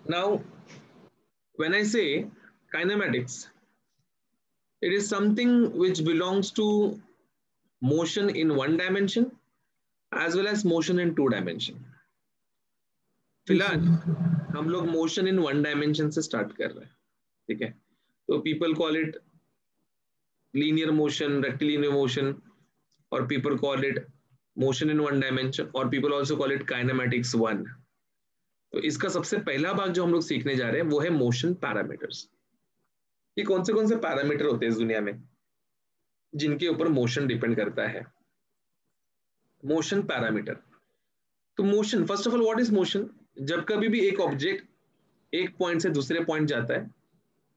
Now, when I say kinematics, it is something which belongs to motion in one dimension as well as motion in two dimension. Yes, फिलहाल sir. हम लोग motion in one dimension से start कर रहे हैं, ठीक है. तो people call it linear motion, rectilinear motion, और people call it motion in one dimension, और people also call it kinematics one. तो इसका सबसे पहला भाग जो हम लोग सीखने जा रहे हैं वो है मोशन पैरामीटर्स. ये कौन से पैरामीटर होते हैं इस दुनिया में जिनके ऊपर मोशन डिपेंड करता है? Motion parameter. तो motion, first of all what is motion? जब कभी भी एक ऑब्जेक्ट एक पॉइंट से दूसरे पॉइंट जाता है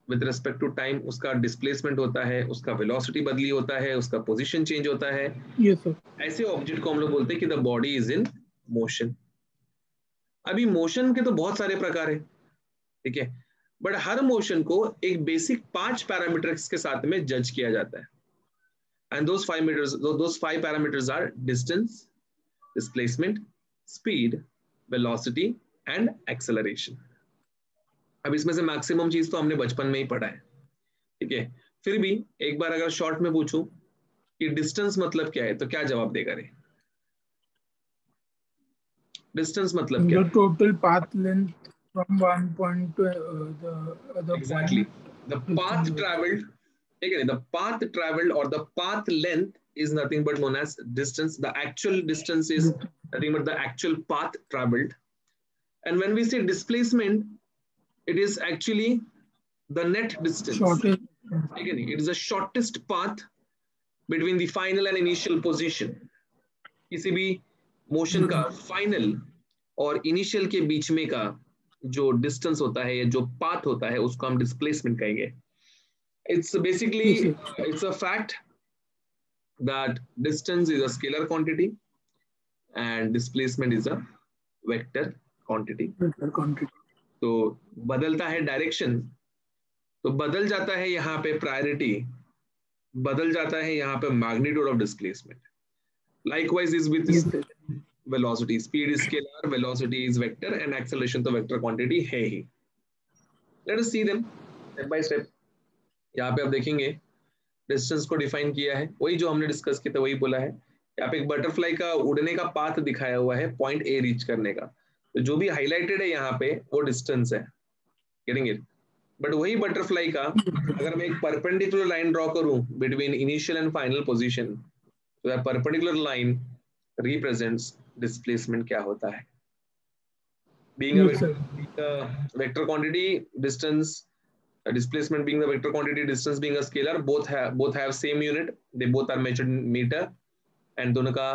विद रिस्पेक्ट टू टाइम, उसका डिस्प्लेसमेंट होता है, उसका वेलोसिटी बदली होता है, उसका पोजीशन चेंज होता है. Yes, sir. ऐसे ऑब्जेक्ट को हम लोग बोलते हैं कि the body is in motion. अभी मोशन के तो बहुत सारे प्रकार है, ठीक है, बट हर मोशन को एक बेसिक 5 पैरामीटर्स के साथ में जज किया जाता है. And those 5 parameters are distance, displacement, speed, velocity and acceleration. अब इसमें से मैक्सिमम चीज तो हमने बचपन में ही पढ़ा है, ठीक है. फिर भी एक बार अगर शॉर्ट में पूछूं कि डिस्टेंस मतलब क्या है, तो क्या जवाब देगा रे? डिस्टेंस मतलब क्या The है? total path length from one point to the other Exactly. point. The path Distance. traveled, again, the path traveled or the path length is nothing but known as distance. The actual distance is nothing but the actual path traveled. And when we say displacement, it is actually the net distance. Shortest. Again, it is the shortest path between the final and initial position. किसी भी motion का final और initial के बीच में का जो distance होता है या जो पाथ होता है उसको हम डिस्प्लेसमेंट कहेंगे. It's basically, Yes, sir. it's a fact that distance is a scalar quantity and displacement is a vector quantity. Vector quantity. तो बदलता है डायरेक्शन, तो बदल जाता है यहाँ पे प्रायोरिटी, बदल जाता है यहाँ पे magnitude of displacement. Likewise is with Yes, sir. velocity. Speed is scalar, velocity is vector, and acceleration तो vector quantity है ही. Let us see them step by step. यहाँ पे आप देखेंगे डिस्टेंस को डिफाइन किया है, वही जो हमने डिस्कस किया था वही बोला है. यहाँ पे एक बटरफ्लाई का उड़ने का पाथ दिखाया हुआ है पॉइंट ए रीच करने का, तो जो भी हाईलाइटेड है यहाँ पे वो डिस्टेंस है. Getting it? बट वही बटरफ्लाई का अगर मैं एक परपेंडिकुलर लाइन ड्रॉ करूं between initial and final position, तो that perpendicular line represents displacement क्या होता है. Being Yes, sir. a vector quantity, distance, displacement being the vector quantity, distance being a scalar, both have same unit. They both are measured in meter, and दोनों का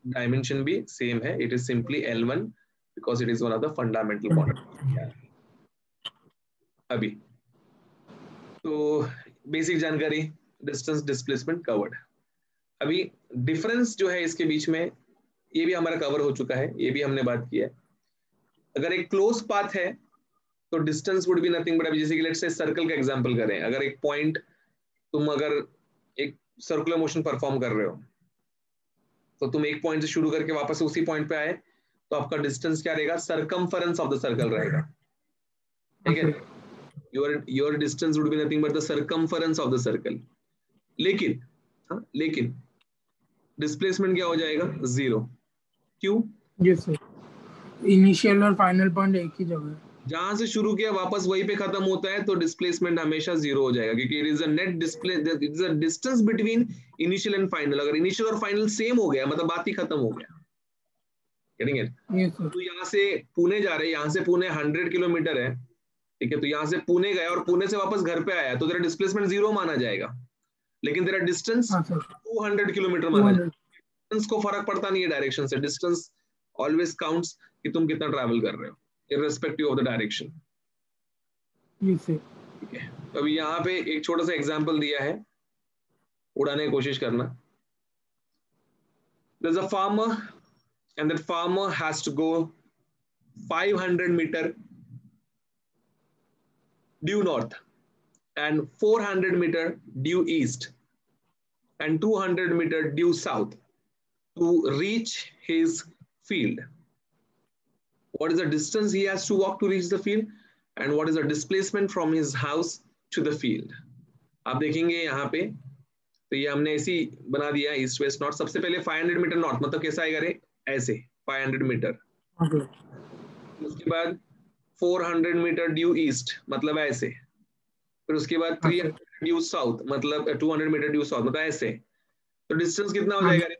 dimension भी same है. It is simply L1 because it is one of the fundamental quantities. अभी तो basic जानकारी distance displacement covered. अभी difference जो है इसके बीच में ये भी हमारा कवर हो चुका है, ये भी हमने बात की है. अगर एक क्लोज पाथ है तो distance would be nothing but, अभी जैसे कि लेट्स से सर्कल का एग्जांपल करें, अगर एक पॉइंट तुम अगर एक सर्कुलर मोशन परफॉर्म कर रहे हो तो तुम एक पॉइंट से शुरू करके वापस उसी पॉइंट पे आए तो आपका डिस्टेंस क्या रहेगा? सरकमफरेंस ऑफ द सर्कल रहेगा, ठीक है. Your distance would be nothing but the circumference of the circle. लेकिन डिस्प्लेसमेंट क्या हो जाएगा? 0. क्यों? Yes, sir. इनिशियल और फाइनल पॉइंट एक ही जगह है. जहां से शुरू किया वापस वहीं पे खत्म होता है, तो डिस्प्लेसमेंट हमेशा 0 हो जाएगा, क्योंकि it is a net display, it is a distance between initial and final. अगर इनिशियल और फाइनल सेम हो गया मतलब बात ही खत्म हो गया. Getting it? Yes, sir. तो यहाँ से पुणे जा रहे हैं, यहाँ से पुणे 100 किलोमीटर है, ठीक है. तो यहाँ से पुणे गया और पुणे से वापस घर पे आया तो तेरा डिस्प्लेसमेंट 0 माना जाएगा, लेकिन तेरा डिस्टेंस हाँ सर. 200 किलोमीटर माना जाएगा. 200. डिस्टेंस को फर्क पड़ता नहीं है डायरेक्शन से, डिस्टेंस ऑलवेज काउंट्स कि तुम कितना ट्रैवल कर रहे हो irrespective of the direction. Yes, sir. ठीक है. तो अभी यहाँ पे एक छोटा सा एग्जांपल दिया है, उड़ाने की कोशिश करना. There's a farmer and that farmer has to go 500 meter due north and 400 meter due east and 200 meter due south to reach his field. What is the distance he has to walk to reach the field? and what is the displacement from his house to the field. आप देखेंगे यहाँ पे तो ये हमने ऐसी बना दिया ईस्ट वेस्ट नॉर्थ. सबसे पहले 500 मीटर नॉर्थ मतलब कैसा आएगा रे, ऐसे 500 मीटर. उसके बाद 400 मीटर ड्यू ईस्ट मतलब ऐसे. फिर उसके बाद 300 ड्यू साउथ मतलब 200 मीटर ड्यू साउथ मतलब ऐसे. तो डिस्टेंस कितना हो जाएगा रे?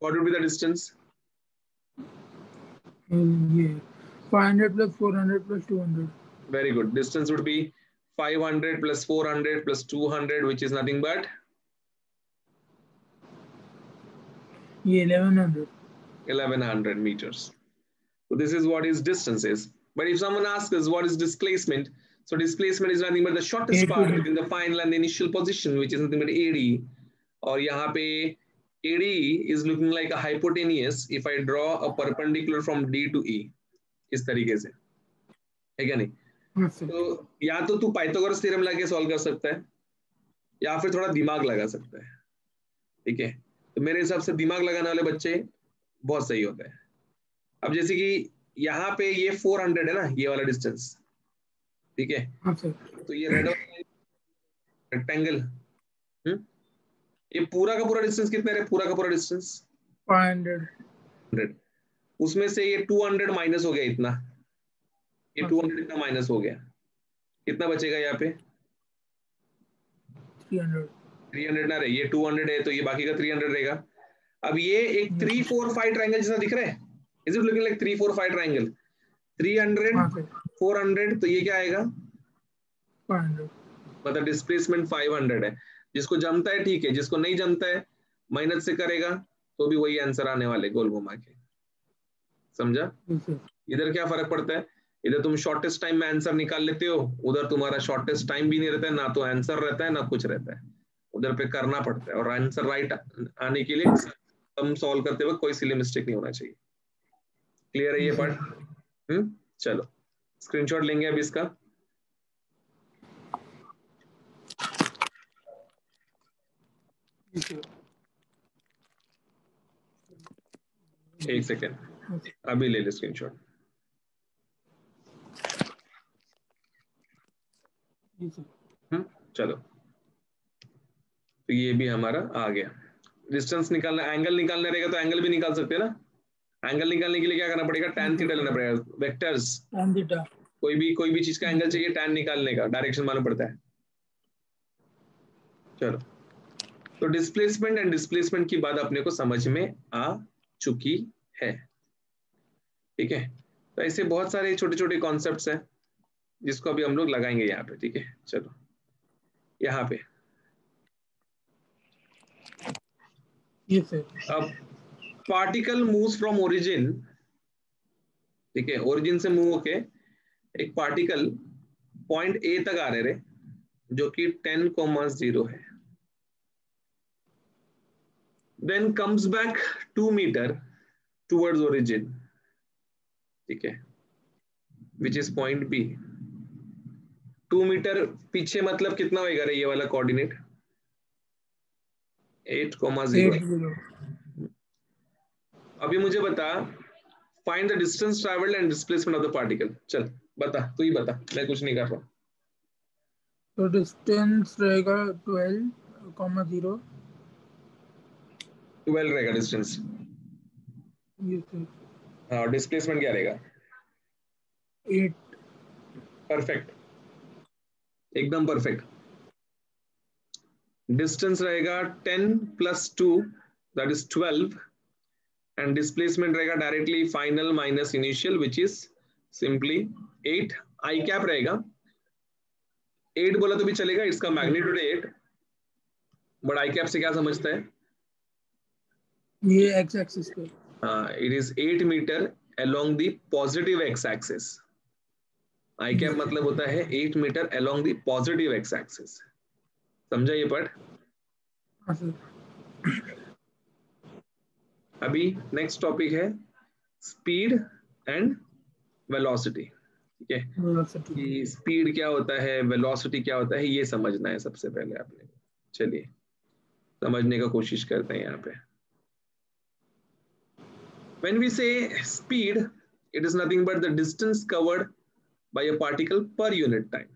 What would be the distance? 500 plus 400 plus 200. Very good. Distance would be 500 plus 400 plus 200, which is nothing but 1100. 1100 meters. So this is what his distance is. But if someone asks us what is displacement, so displacement is nothing but the shortest part between the final and the initial position, which is nothing but AD. और यहाँ पे AD is looking like a hypotenuse if I draw a perpendicular from D to E. इस तरीके से है क्या नहीं? तो या तो तू पाइथागोरस थ्योरम लगा के सॉल्व कर सकता है या फिर थोड़ा दिमाग लगा सकता है. ठीक है, तो मेरे हिसाब से दिमाग लगाने वाले बच्चे बहुत सही होते हैं. अब जैसे कि यहाँ पे ये 400 है ना, ये वाला डिस्टेंस. ठीक है, तो ये रेड रेक्टेंगल ये पूरा का पूरा डिस्टेंस कितना है? पूरा का पूरा डिस्टेंस 500. उसमें से ये 200 माइनस हो गया इतना. ये 200 इतना माइनस हो गया. कितना बचेगा यहाँ पे? 300 ना रहे, ये 200 है तो ये बाकी का 300 रहेगा. अब ये एक 3-4-5 ट्रायंगल जैसा दिख रहा है. Is it looking like 3-4-5 triangle? 300 400 तो ये क्या आएगा? 500. मतलब डिस्प्लेसमेंट 500 है. जिसको जमता है ठीक है, जिसको नहीं जमता है मेहनत से करेगा तो भी वही आंसर आने वाले गोल घुमा के. समझा? इधर क्या फर्क पड़ता है? इधर तुम शॉर्टेस्ट टाइम में आंसर निकाल लेते हो, उधर तुम्हारा शॉर्टेस्ट टाइम भी नहीं रहता है, ना तो आंसर रहता है ना कुछ रहता है. उधर पे करना पड़ता है और आंसर राइट आने के लिए हम सॉल्व करते वक्त कोई सिली मिस्टेक नहीं होना चाहिए. क्लियर है ये पार्ट? चलो स्क्रीनशॉट लेंगे अब इसका. एक सेकेंड, अभी ले ले स्क्रीनशॉट. चलो तो ये भी हमारा आ गया. डिस्टेंस निकालना, एंगल निकालना रहेगा तो एंगल भी निकाल सकते हैं ना. एंगल निकालने के लिए क्या करना पड़ेगा? tan थीटा लेना पड़ेगा. वेक्टर्स कोई भी चीज का एंगल चाहिए tan निकालने का डायरेक्शन मालूम पड़ता है. चलो तो डिस्प्लेसमेंट एंड डिस्प्लेसमेंट की बात अपने को समझ में आ चुकी है. ठीक है, तो ऐसे बहुत सारे छोटे छोटे कॉन्सेप्ट्स हैं जिसको अभी हम लोग लगाएंगे यहाँ पे. ठीक है, चलो यहाँ पे अब पार्टिकल मूव्स फ्रॉम ओरिजिन. ठीक है, ओरिजिन से मूव होके एक पार्टिकल पॉइंट ए तक आ रहे जो कि 10,0 है. Then comes back 2 metre towards origin. ठीक है, which is point B. 2 metre पीछे मतलब कितना होगा रे ये वाला कोऑर्डिनेट? 8,0. अभी मुझे बता, find the distance travelled and displacement of the particle. चल बता, तू ही बता, मैं कुछ नहीं कर रहा. तो डिस्टेंस रहेगा 12,0. 12 रहेगा डिस्टेंस. हाँ, डिस्प्लेसमेंट क्या रहेगा? 8. परफेक्ट, एकदम परफेक्ट. डिस्टेंस रहेगा 10 plus 2 that is 12 and displacement रहेगा directly final minus initial which is simply 8. I cap रहेगा 8 बोला तो भी चलेगा, इसका मैग्नीट्यूड 8. बट आई कैप से क्या समझता है? ये एक्स एक्सिस पे. हाँ, it is 8 metre along the positive x axis. I cap मतलब होता है 8 metre along the positive x axis. समझा ये पार्ट? अभी नेक्स्ट टॉपिक है स्पीड एंड वेलोसिटी. ठीक है, कि स्पीड क्या होता है, वेलोसिटी क्या होता है, ये समझना है सबसे पहले आपने. चलिए समझने का कोशिश करते हैं यहाँ पे. When we say speed, it is nothing but the distance covered by a particle per unit time.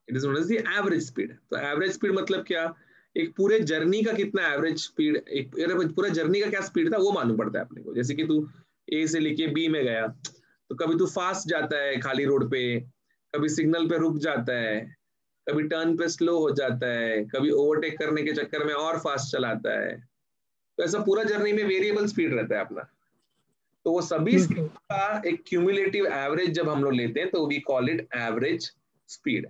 It is known as the average speed. तो average speed मतलब क्या, एक पूरे जर्नी का कितना एवरेज स्पीड, एक पूरा जर्नी का क्या स्पीड था वो मालूम पड़ता है अपने को। जैसे कि तू ए से लेके बी में गया, तो कभी तू फास्ट जाता है खाली रोड पे, कभी सिग्नल पे रुक जाता है, कभी टर्न पे स्लो हो जाता है, कभी ओवरटेक करने के चक्कर में और फास्ट चलाता है। तो ऐसा पूरा जर्नी में वेरिएबल स्पीड रहता है अपना। तो वो सभी जी स्पीड सर। का एक क्यूमुलेटिव एवरेज जब हम लोग लेते हैं तो we call it average speed.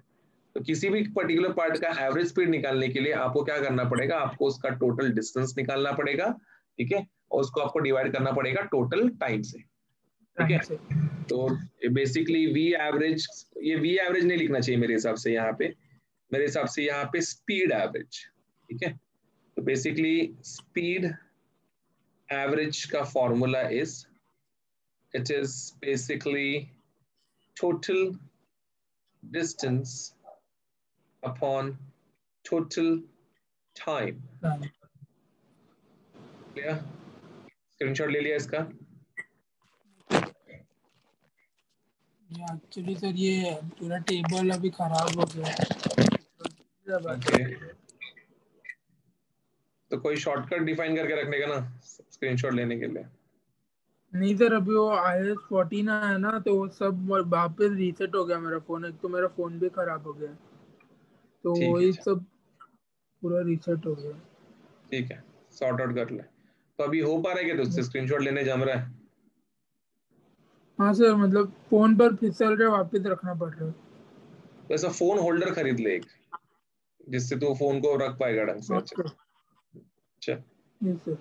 तो किसी भी पर्टिकुलर पार्ट का एवरेज स्पीड निकालने के लिए आपको क्या करना पड़ेगा, आपको उसका टोटल डिस्टेंस निकालना पड़ेगा, ठीक है, और उसको आपको डिवाइड करना पड़ेगा टोटल टाइम से, ठीक है। टाइम से। तो बेसिकली वी एवरेज, ये वी एवरेज नहीं लिखना चाहिए मेरे हिसाब से यहाँ पे, मेरे हिसाब से यहाँ पे स्पीड एवरेज, ठीक है। तो बेसिकली स्पीड एवरेज का formula is, it is basically total distance upon total time. Clear? Screenshot ले लिया इसका? एक्चुअली सर ये पूरा टेबल अभी खराब हो गया है। ओके, तो कोई शॉर्टकट डिफाइन करके रखने का ना स्क्रीनशॉट लेने के लिए। नहीं सर, अभी वो iOS 14 आया ना, तो वो सब वापस रीसेट हो गया मेरा फोन। एक तो मेरा फोन भी खराब हो गया, तो ठीक है, वही सब पूरा रीसेट हो गया। ठीक है, सॉर्ट आउट कर ले। तो अभी हो पा रहा है क्या तुझसे स्क्रीनशॉट लेने जम रहा है? हाँ सर, मतलब फोन पर फिसल रहे, वापस रखना पड़ रहा है। तो ऐसा फोन होल्डर खरीद ले एक, जिससे तू फोन को रख पाएगा ढंग से। अच्छा ओके। अच्छा, जी सर।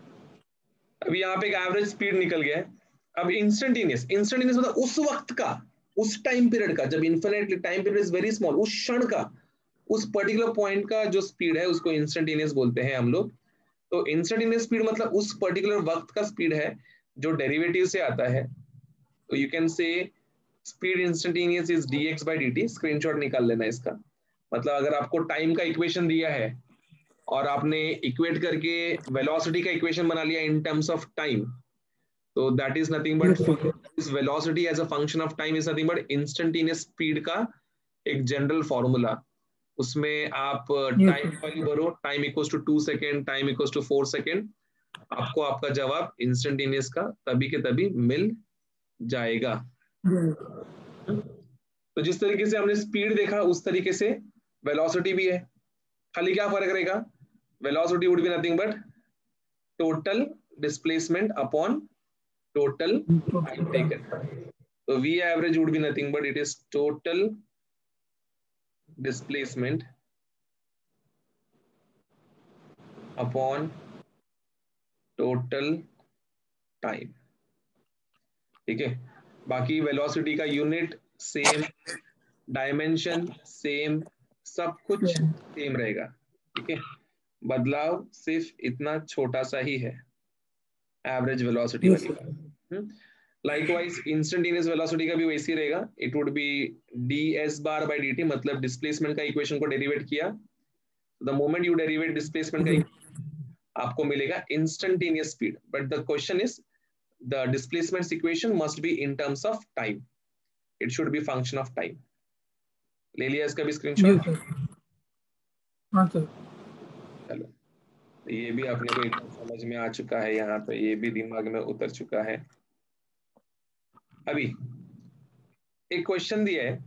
अभी यहाँ पे एक एवरेज स्पीड निकल गया है। अब इंस्टेंटेनियस, इंस्टेंटेनियस मतलब उस वक्त का, उस टाइम पीरियड का, जब infinitely time period is very small, उस क्षण का, उस पर्टिकुलर पॉइंट का जो स्पीड है उसको इंस्टेंटेनियस बोलते हैं हम लोग। तो इंस्टेंटेनियस स्पीड मतलब उस पर्टिकुलर वक्त का स्पीड है जो डेरिवेटिव से आता है। तो you can say speed instantaneous is dx by dt। Screenshot निकाल लेना इसका। मतलब अगर आपको टाइम का इक्वेशन दिया है और आपने इक्वेट करके वेलोसिटी का इक्वेशन बना लिया इन टर्म्स ऑफ टाइम, तो that is nothing but, yes sir. इस velocity as a function of time is nothing but instantaneous speed का एक जनरल फॉर्मूला। उसमें आप यस टाइम सर। वैल्यू भरो, time equals to 2 second, time equals to 4 second, आपको आपका जवाब instantaneous का तभी के तभी मिल जाएगा। तो जिस तरीके से हमने स्पीड देखा उस तरीके से वेलोसिटी भी है। खाली क्या फर्क रहेगा, velocity would be nothing but total displacement upon total time taken. So V average would be nothing but it is total displacement upon total time. ठीक है, बाकी वेलोसिटी का यूनिट सेम, डायमेंशन सेम, सब कुछ सेम रहेगा, ठीक है। बदलाव सिर्फ इतना छोटा सा ही है एवरेज वेलोसिटी यस वाली सर। का। लाइकवाइज इंस्टेंटेनियस वेलोसिटी का भी वैसे ही रहेगा, it would be ds bar by dt, मतलब डिस्प्लेसमेंट का इक्वेशन को डेरिवेट किया, the moment you derivate displacement का आपको मिलेगा instantaneous speed. But the question is the displacement equation must be in terms of time, it should be function of time. ले लिया इसका भी यस स्क्रीनशॉट? सर। हाँ सर। चलो, तो ये भी अपने को एकदम समझ में आ चुका है, यहाँ पे ये भी दिमाग में उतर चुका है। अभी एक क्वेश्चन दिया है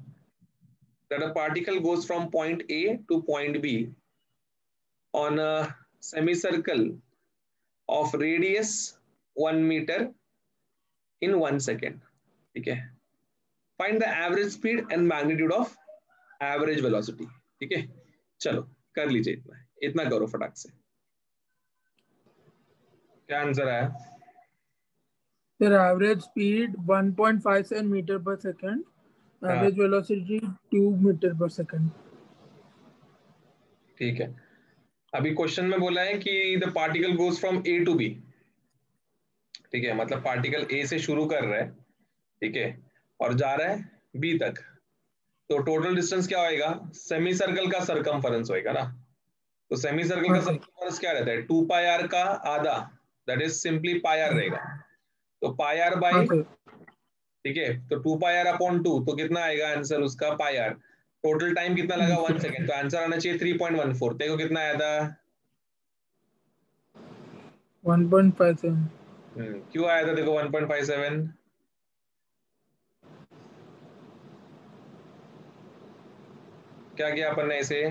that a particle goes from point A to point B on a semicircle of radius 1 meter in 1 second. ठीक है, find the average speed and magnitude of average velocity. ठीक है, चलो कर लीजिए, इतना इतना करो फटाक से। क्या आंसर आया? सर एवरेज स्पीड 1.57 मीटर पर सेकंड, हाँ एवरेज वेलोसिटी 2 मीटर पर सेकंड। ठीक है, अभी क्वेश्चन में बोला है कि the particle goes from A to B. ठीक है, मतलब पार्टिकल ए से शुरू कर रहा है, ठीक है, और जा रहा है बी तक। तो टोटल डिस्टेंस क्या होएगा, सेमी सर्कल का सरकमफरेंस होएगा ना। तो सेमी सर्कल हाँ का सर। सरकमफरेंस क्या रहता है, 2 पाई आर का आधा, that is simply pi r रहेगा। तो पाई आर हाँ बाय, सर। ठीक है, तो 2πr/2, तो कितना आएगा आंसर उसका πr। टोटल टाइम कितना लगा 1 सेकेंड, तो आंसर आना चाहिए 3.14। देखो कितना आया था, 1.57। क्यों आया था देखो 1.57, क्या किया अपन ने इसे,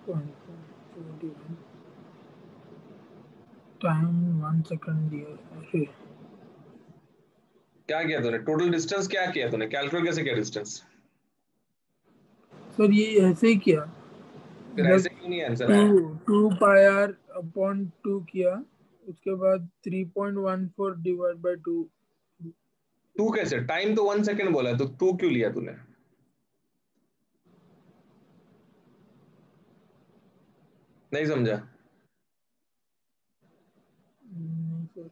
1.71 टाइम 1 सेकंड दिया। अरे क्या किया तूने, टोटल डिस्टेंस क्या किया तूने, कैलकुलेट कैसे किया डिस्टेंस, सर ये ऐसे ही किया, फिर मतलब ऐसे क्यों नहीं आंसर टू आया। 2πr/2 किया, उसके बाद 3.14 डिवाइड बाय 2। टू कैसे, टाइम तो 1 सेकेंड बोला, तो टू क्यों लिया तूने, नहीं समझा। नहीं सर।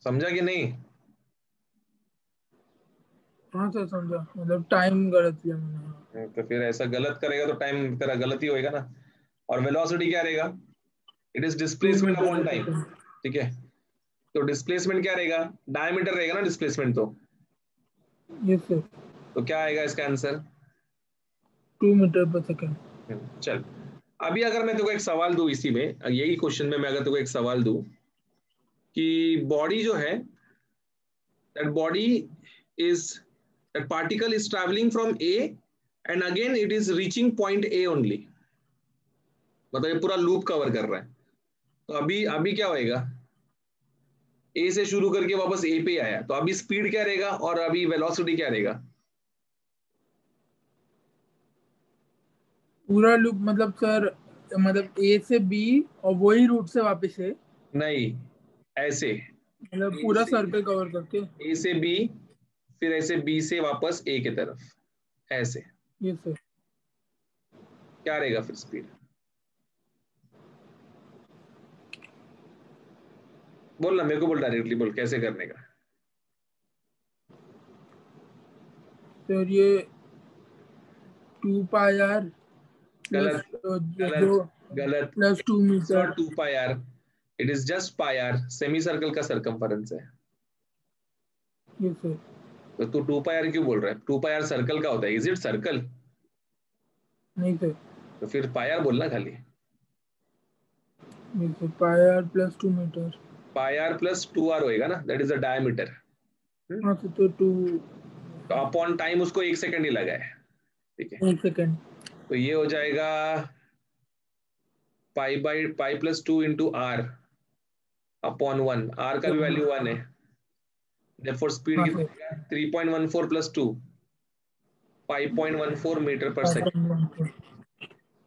समझा कि नहीं। हाँ सर समझा, मतलब टाइम गलत लिया मैंने। हाँ। तो फिर ऐसा गलत करेगा तो टाइम तेरा गलत ही होएगा ना। और वेलोसिटी क्या रहेगा, it is 2 displacement metre upon पर टाइम। सेकंड। ठीक है, तो डिस्प्लेसमेंट क्या रहेगा, डायमीटर रहेगा ना डिस्प्लेसमेंट, यस सर। तो क्या आएगा इसका आंसर। 2 मीटर पर सेकंड। चल, अभी अगर मैं तुमको एक सवाल दूं इसी में, यही क्वेश्चन में मैं अगर तुमको एक सवाल दूं कि बॉडी जो है, that body is, that particle is travelling from A and again it is reaching point A only, मतलब ये पूरा लूप कवर कर रहा है, तो अभी अभी क्या होएगा, ए से शुरू करके वापस ए पे आया, तो अभी स्पीड क्या रहेगा और अभी वेलोसिटी क्या रहेगा। पूरा लूप मतलब सर, मतलब ए से बी और वही रूट से वापस है, नहीं, ऐसे, मतलब ए पूरा से सर्कल कवर करके। ए से बी, फिर ऐसे बी से वापस ए की तरफ, ऐसे यस सर। क्या रहेगा फिर स्पीड, बोल ना मेरे को, बोल डायरेक्टली बोल कैसे करने का। सर ये 2πr प्लस गलत, गलत, जो गलत, plus 2 it's metre. Not 2πr, it is just πr, semi circle का सरकमफेरेंस है। Yes sir. तो तू 2πr क्यों बोल रहा है, 2πr सर्कल का होता है, इज इट सर्कल, नहीं सर। तो फिर πr बोलना खाली, yes sir, πr plus 2 metre. πr plus 2r होएगा ना, दैट इज द डायमीटर। हाँ सर, तो 2। तो अपॉन टाइम उसको 1 सेकंड ही लगा है। ठीक है, 1 सेकंड। तो ये हो जाएगा pi plus 2 into r upon 1, r का भी वैल्यू 1 है, therefore स्पीड हाँ कितना सर। आएगा 3.14 प्लस 2, 5.14 मीटर पर सेकंड। 5.14।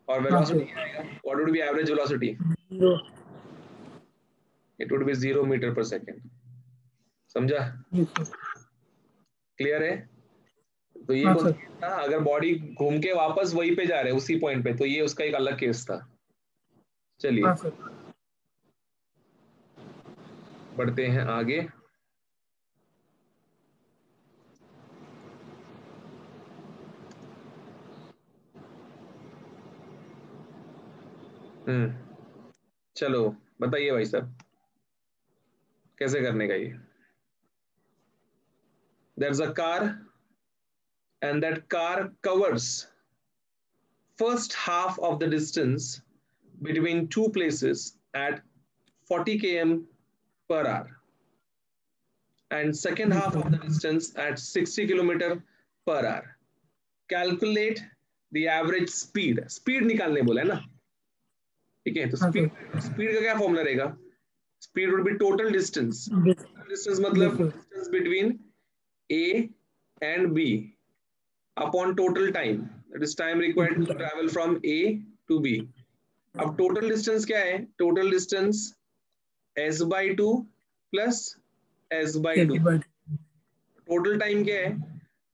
और हाँ वेलोसिटी सर। क्या आएगा, what would be average velocity, 0। It would be 0 metre पर सेकंड। समझा, यस सर। क्लियर है। तो ये हाँ कौन सा सर। केस था, अगर बॉडी घूम के वापस वहीं पे जा रहे हैं उसी पॉइंट पे, तो ये उसका एक अलग केस था। चलिए हाँ सर। बढ़ते हैं आगे। हम्म, चलो बताइए भाई साहब कैसे करने का ये। there's a car and that car covers first half of the distance between two places at 40 km per hour and second yes half of sir. the distance at 60 km per hour. Calculate the average speed, speed निकालने बोला है ना। ठीक है, तो हाँ sir. Speed, speed का क्या फॉर्मूला रहेगा, speed would be total distance, yes. Distance yes मतलब sir. Distance between A and B upon total time, that is time required total to time. Travel from A to B. अब total distance क्या है, total distance S by two plus S by two, S by. Total time क्या है,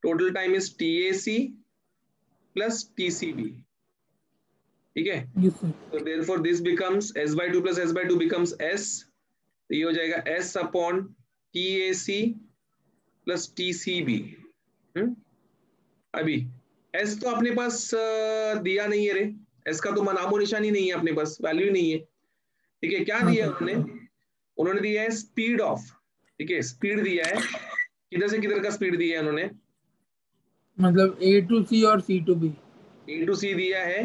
total time is T A C plus T C B. ठीक है, yes sir. तो therefore this becomes S by two plus S by two becomes S, तो ये हो जाएगा S upon T A C plus T C B. अभी एस तो अपने पास दिया नहीं है रे, एस का तो नामो निशान ही नहीं है अपने पास, वैल्यू नहीं है। ठीक है, क्या हाँ दिया सर। उन्होंने, उन्होंने दिया है स्पीड ऑफ, ठीक है, स्पीड दिया है, किधर से किधर का स्पीड दिया है उन्होंने, मतलब A to C और C to B। A to C दिया है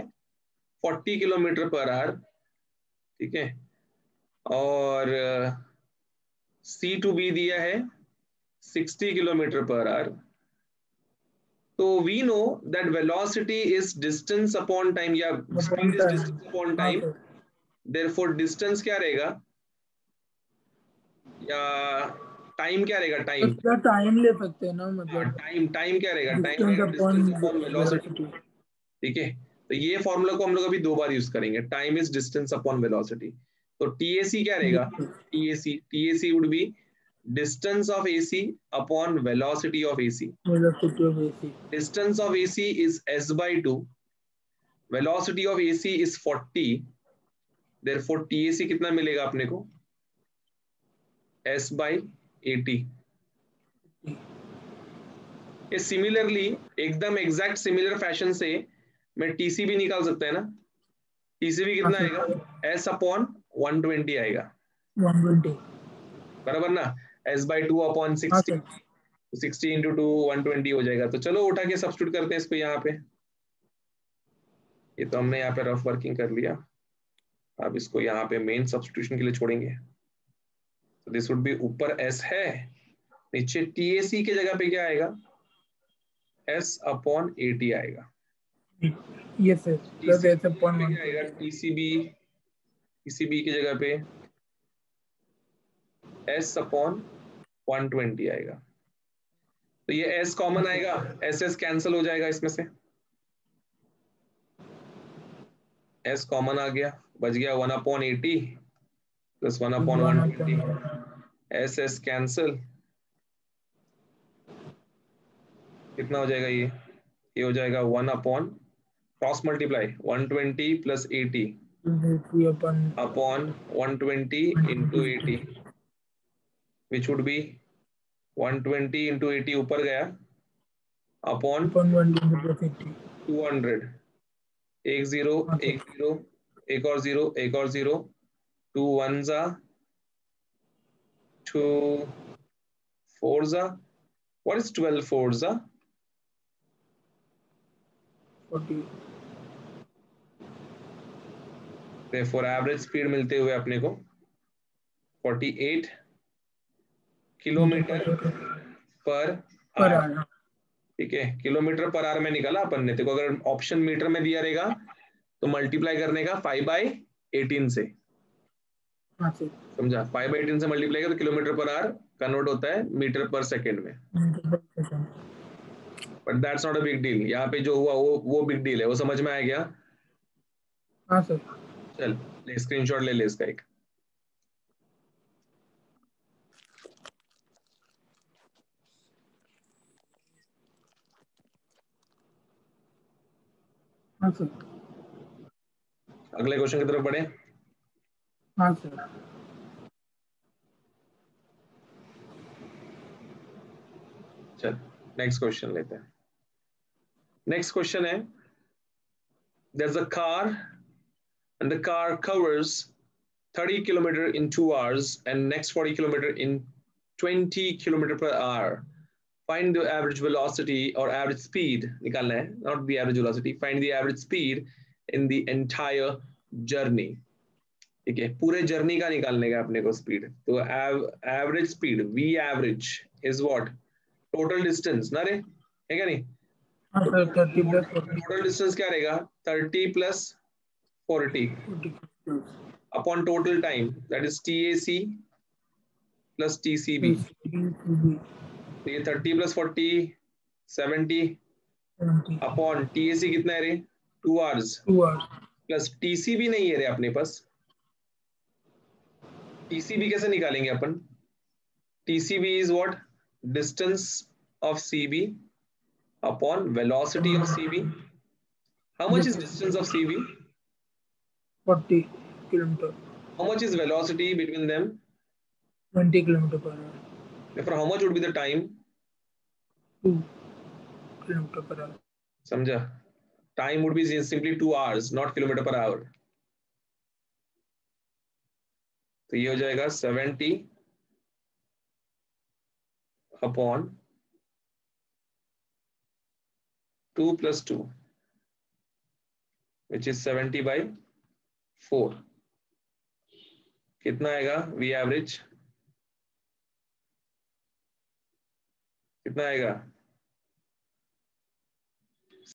40 किलोमीटर पर आवर, ठीक है, और सी टू बी दिया है 60 किलोमीटर पर आवर। तो we know that velocity is distance upon time, या स्पीड इज डिस्टेंस अपॉन हाँ टाइम, सर। देयरफॉर डिस्टेंस क्या रहेगा, या टाइम क्या रहेगा, टाइम, इसका टाइम ले सकते हैं ना, मतलब टाइम टाइम क्या रहेगा, टाइम डिस्टेंस रहेगा upon distance upon velocity, velocity. ठीक है। तो ये फॉर्मूला को हम लोग अभी दो बार यूज करेंगे, time is distance upon velocity. तो टीएसी क्या रहेगा, TAC would be distance of AC upon velocity of AC. Velocity of AC। Distance of AC is s/2, velocity of AC is 40, therefore TAC कितना मिलेगा अपने को, s/80। ये similarly एकदम exact similar fashion से मैं टीसी भी निकाल सकता है ना, टीसी भी हाँ कितना सर। आएगा, s/120 आएगा, 120। बराबर ना, s/2 अपॉन हाँ 60, सर। 60 इंटू 2 120 हो जाएगा। तो चलो उठा के सब्स्टिट्यूट करते हैं इसको यहाँ पे, ये तो हमने यहाँ पे रफ वर्किंग कर लिया, अब इसको यहाँ पे मेन सब्स्टिट्यूशन के लिए छोड़ेंगे। तो दिस वुड बी, ऊपर s है, नीचे टीएसी के जगह पे क्या आएगा, s/80 आएगा, ये सर प्लस टीसीबी S की जगह अपॉन पे क्या आएगा, 120। टीसीबी की जगह पे s/120 आएगा। तो ये s कॉमन आएगा, s कैंसिल हो जाएगा इसमें से, s कॉमन आ गया, बच गया 1/80 प्लस 1/120, s कैंसिल, कितना हो जाएगा ये हो जाएगा 1 cross multiply 120 plus 80 upon upon 120 into 80, which would be 120 into 80 ऊपर गया अपॉन 120 200, एक जीरो, हाँ सर। एक जीरो, एक और जीरो, एक और जीरो, 2 1 जा, 2 4 जा, व्हाट इज 12 4 जा, 40। फॉर एवरेज स्पीड मिलते हुए अपने को 48 किलोमीटर पर पर आवर, आना। ठीक है, किलोमीटर पर आवर में निकाला अपन ने। देखो अगर ऑप्शन मीटर में दिया रहेगा तो मल्टीप्लाई करने का 5/18 से, हाँ सर। समझा, 5/18 से मल्टीप्लाई कर तो किलोमीटर पर आवर कन्वर्ट होता है मीटर पर सेकेंड में, but that's not a big deal. यहाँ पे जो हुआ वो बिग डील है, वो समझ में आ गया। हाँ सर। चल ले स्क्रीनशॉट ले इसका एक, हाँ सर। अगले क्वेश्चन की तरफ बढ़े। हाँ सर। चल नेक्स्ट क्वेश्चन लेते हैं। नेक्स्ट क्वेश्चन है, there's a car and the car covers 30 kilometer in 2 hours and next 40 kilometer in 20 kilometer per hour. Find the average velocity or average speed, निकालना है, not the average velocity, find the average speed in the entire journey, ठीक है, पूरे journey का निकालने का अपने को स्पीड। तो average speed, we average is what, total distance ना रे, है क्या नहीं, हाँ तो सर 30 + 40। टोटल डिस्टेंस क्या रहेगा, 30 + 40 upon total time, that is TAC plus TCB। तो ये 30 + 40 70 अपॉन TAC कितना है रे, 2 आवर्स, 2 आवर्स। प्लस TCB नहीं है रे अपने पास, TCB कैसे निकालेंगे अपन, TCB is what, distance of CB upon velocity of CB. How much is distance of CB? 40 kilometre. How much is velocity between them? 20 kilometre per our. Therefore, how much would be the time? 2 kilometre per our. समझा? Time would be simply 2 hours, not kilometer per hour. तो ये हो जाएगा 70 upon 2 + 2 which is 70/4। कितना आएगा V average, कितना आएगा